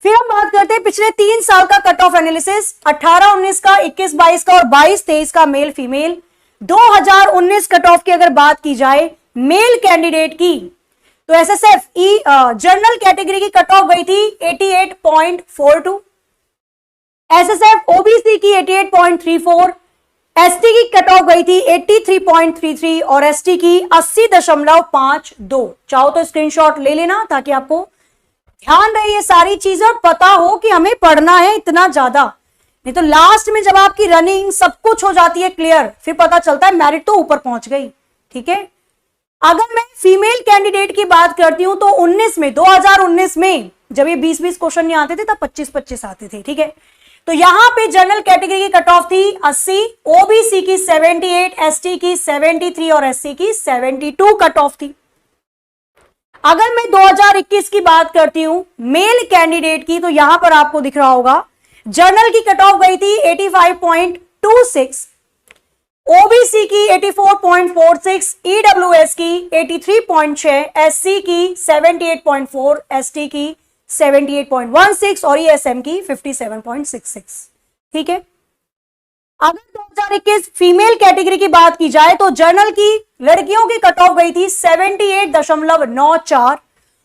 फिर हम बात करते हैं पिछले 3 साल का कट ऑफ एनालिसिस, 18-19 का, 21-22 का और 22-23 का मेल फीमेल। 2019 कट ऑफ की अगर बात की जाए मेल कैंडिडेट की, तो एसएसएफ जनरल कैटेगरी की कट ऑफ गई थी 88.42, एसएसएफ ओबीसी की 88.34, एसटी की कट ऑफ गई थी 83.33 और एसटी की 80.52। चाहो तो स्क्रीनशॉट ले लेना ताकि आपको ध्यान रहे ये सारी चीजें और पता हो कि हमें पढ़ना है इतना ज्यादा, नहीं तो लास्ट में जब आपकी रनिंग सब कुछ हो जाती है क्लियर, फिर पता चलता है मेरिट तो ऊपर पहुंच गई। ठीक है, अगर मैं फीमेल कैंडिडेट की बात करती हूं तो 2019 में जब ये 20-20 क्वेश्चन नहीं आते थे तब 25-25 आते थे। ठीक है, तो यहां पे जनरल कैटेगरी की कट ऑफ थी 80, ओबीसी की 78, एसटी की 73 और एससी की 72 कट ऑफ थी। अगर मैं 2021 की बात करती हूं मेल कैंडिडेट की, तो यहां पर आपको दिख रहा होगा जनरल की कट ऑफ गई थी 85.26, ओबीसी की 84.46, ईडब्ल्यूएस की 83.6, एससी की 78.4, एसटी की 78.16 और ईएसएम की 57.66। ठीक है, अगर 2021 फीमेल कैटेगरी की बात की जाए तो जनरल की लड़कियों की कट ऑफ गई थी 78.94,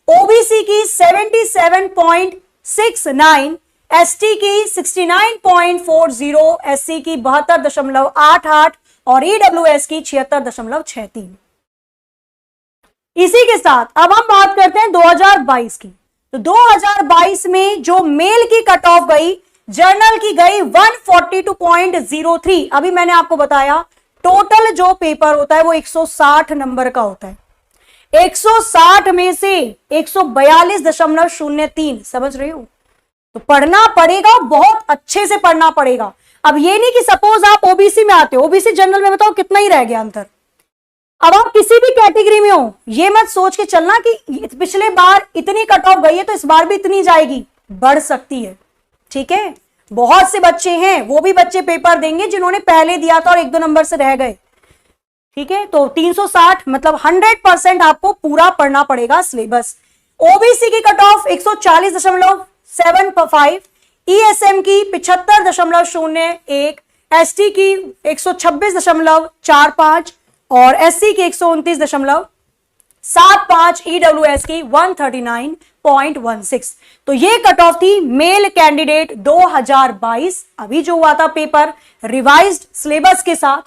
ओबीसी की 77.69, एसटी की 69.40, एससी की 72.88 और ईडब्ल्यूएस की 76.63। इसी के साथ अब हम बात करते हैं 2022 की। तो 2022 में जो मेल की कट ऑफ गई, जनरल की गई 142.03। अभी मैंने आपको बताया टोटल जो पेपर होता है वो 160 नंबर का होता है, 160 में से 142.03, समझ रहे हो? तो पढ़ना पड़ेगा, बहुत अच्छे से पढ़ना पड़ेगा। अब ये नहीं कि सपोज आप ओबीसी में आते हो, ओबीसी जनरल में बताओ कितना ही रह गया अंतर। अब आप किसी भी कैटेगरी में हो, ये मत सोच के चलना कि पिछले बार इतनी कट ऑफ गई है तो इस बार भी इतनी जाएगी, बढ़ सकती है। ठीक है, बहुत से बच्चे हैं, वो भी बच्चे पेपर देंगे जिन्होंने पहले दिया था और 1-2 नंबर से रह गए। ठीक है, तो 360 मतलब 100% आपको पूरा पढ़ना पड़ेगा सिलेबस। ओबीसी की कट ऑफ 140.75, ईएसएम की 75.01, एसटी की 126.45 और एससी की 129.75, ईडब्ल्यूएस की 139.16। तो ये कट ऑफ थी मेल कैंडिडेट 2022, अभी जो हुआ था पेपर रिवाइज्ड सिलेबस के साथ।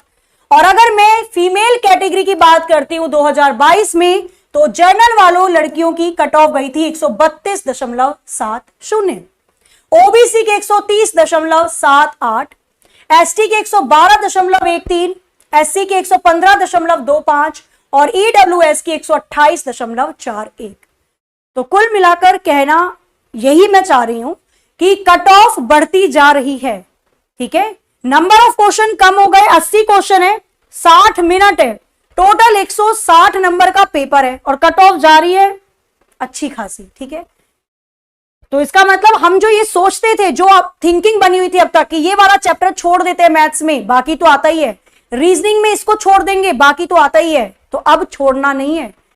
और अगर मैं फीमेल कैटेगरी की बात करती हूं 2022 में, तो जनरल वालों लड़कियों की कट ऑफ गई थी 132.70, ओबीसी के 130.78, एसटी के 112.13, एससी के 115.25 और ईडब्ल्यूएस की 128.41। तो कुल मिलाकर कहना यही मैं चाह रही हूं कि कट ऑफ बढ़ती जा रही है। ठीक है, नंबर ऑफ क्वेश्चन कम हो गए, 80 क्वेश्चन है, 60 मिनट है, टोटल 160 नंबर का पेपर है और कट ऑफ जा रही है अच्छी खासी। ठीक है, तो इसका मतलब हम जो ये सोचते थे, जो अब थिंकिंग बनी हुई थी अब तक कि ये वाला चैप्टर छोड़ देते हैं मैथ्स में, बाकी तो आता ही है, रीजनिंग में इसको छोड़ देंगे बाकी तो आता ही है, तो अब छोड़ना नहीं है।